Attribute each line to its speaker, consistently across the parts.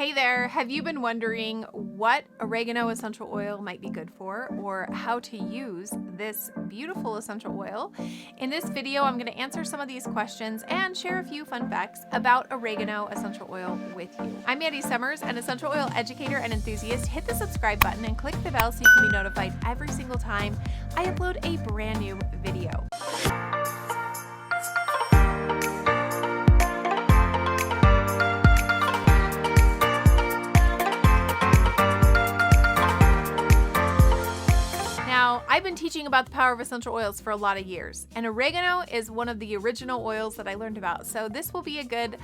Speaker 1: Hey there, have you been wondering what oregano essential oil might be good for or how to use this beautiful essential oil? In this video, I'm going to answer some of these questions and share a few fun facts about oregano essential oil with you. I'm Mandy Sommers, an essential oil educator and enthusiast. Hit the subscribe button and click the bell so you can be notified every single time I upload a brand new video. I've been teaching about the power of essential oils for a lot of years, and oregano is one of the original oils that I learned about. So this will be a good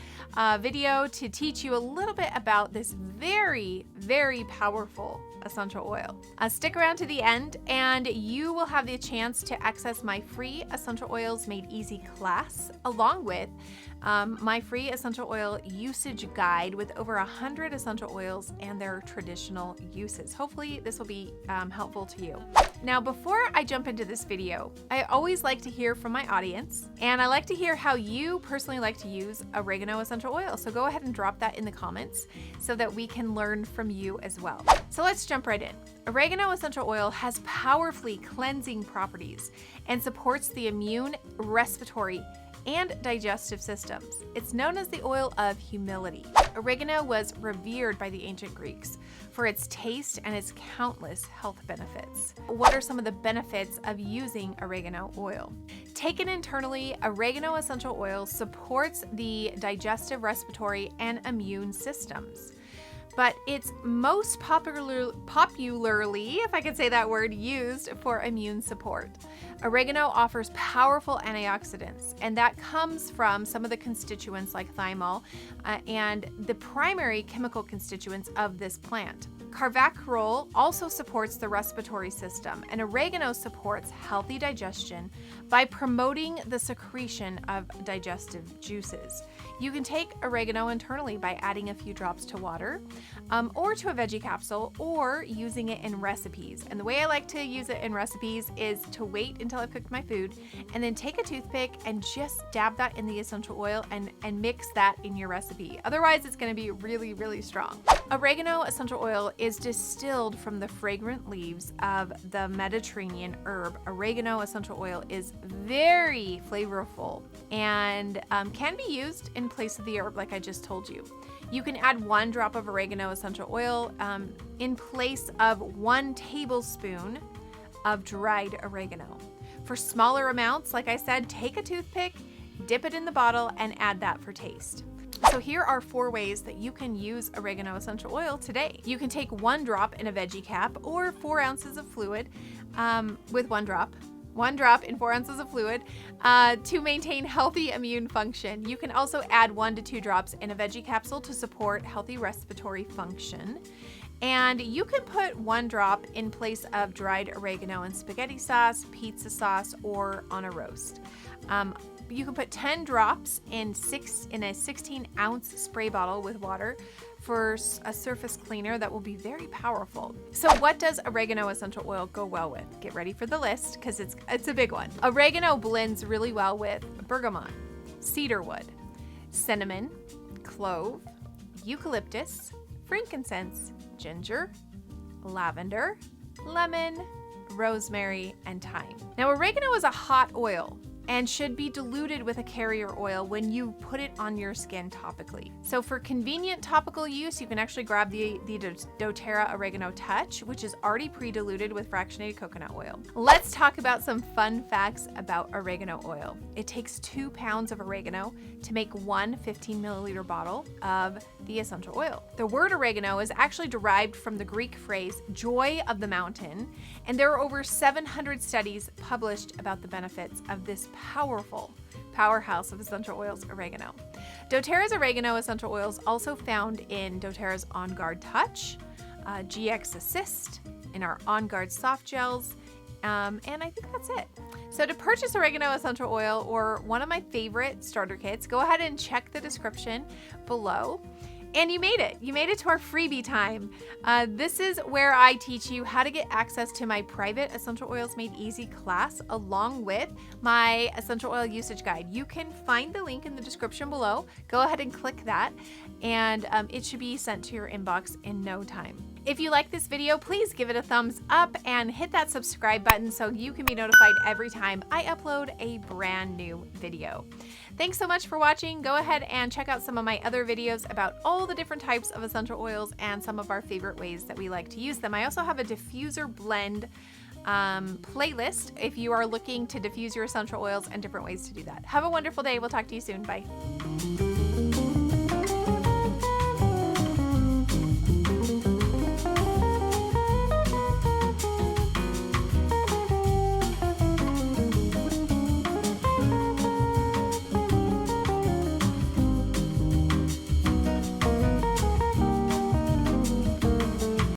Speaker 1: video to teach you a little bit about this very, very powerful essential oil. Stick around to the end and you will have the chance to access my free Essential Oils Made Easy class, along with my free essential oil usage guide with over 100 essential oils and their traditional uses. Hopefully this will be helpful to you. Now, before I jump into this video, I always like to hear from my audience, and I like to hear how you personally like to use oregano essential oil. So go ahead and drop that in the comments so that we can learn from you as well. So let's jump right in. Oregano essential oil has powerfully cleansing properties and supports the immune, respiratory, and digestive systems. It's known as the oil of humility. Oregano was revered by the ancient Greeks for its taste and its countless health benefits. What are some of the benefits of using oregano oil? Taken internally, oregano essential oil supports the digestive, respiratory, and immune systems. But it's most popularly, if I could say that word, used for immune support. Oregano offers powerful antioxidants, and that comes from some of the constituents like thymol and the primary chemical constituents of this plant. Carvacrol also supports the respiratory system, and oregano supports healthy digestion by promoting the secretion of digestive juices. You can take oregano internally by adding a few drops to water or to a veggie capsule, or using it in recipes. And the way I like to use it in recipes is to wait until I've cooked my food and then take a toothpick and just dab that in the essential oil and mix that in your recipe. Otherwise, it's going to be really, really strong. Oregano essential oil is distilled from the fragrant leaves of the Mediterranean herb. Oregano essential oil is very flavorful and can be used in place of the herb, like I just told you. You can add 1 drop of oregano essential oil in place of 1 tablespoon of dried oregano. For smaller amounts, like I said, take a toothpick, dip it in the bottle, and add that for taste. So here are 4 ways that you can use oregano essential oil today. You can take 1 drop in a veggie cap or 4 ounces of fluid with 1 drop. 1 drop in 4 ounces of fluid to maintain healthy immune function. You can also add 1 to 2 drops in a veggie capsule to support healthy respiratory function. And you can put 1 drop in place of dried oregano in spaghetti sauce, pizza sauce, or on a roast. You can put 10 drops in a 16-ounce spray bottle with water for a surface cleaner that will be very powerful. So what does oregano essential oil go well with? Get ready for the list because it's a big one. Oregano blends really well with bergamot, cedarwood, cinnamon, clove, eucalyptus, frankincense, ginger, lavender, lemon, rosemary, and thyme. Now, oregano is a hot oil and should be diluted with a carrier oil when you put it on your skin topically. So for convenient topical use, you can actually grab the doTERRA Oregano Touch, which is already pre-diluted with fractionated coconut oil. Let's talk about some fun facts about oregano oil. It takes 2 pounds of oregano to make 1 15-milliliter bottle of the essential oil. The word oregano is actually derived from the Greek phrase joy of the mountain, and there are over 700 studies published about the benefits of this powerful powerhouse of essential oils, oregano. doTERRA's oregano essential oils also found in doTERRA's On Guard Touch, GX Assist, in our On Guard soft gels, and I think that's it. So to purchase oregano essential oil or one of my favorite starter kits, go ahead and check the description below. And you made it. You made it to our freebie time. This is where I teach you how to get access to my private Essential Oils Made Easy class along with my essential oil usage guide. You can find the link in the description below. Go ahead and click that, and it should be sent to your inbox in no time. If you like this video, please give it a thumbs up and hit that subscribe button so you can be notified every time I upload a brand new video. Thanks so much for watching. Go ahead and check out some of my other videos about all the different types of essential oils and some of our favorite ways that we like to use them. I also have a diffuser blend playlist if you are looking to diffuse your essential oils and different ways to do that. Have a wonderful day. We'll talk to you soon. Bye.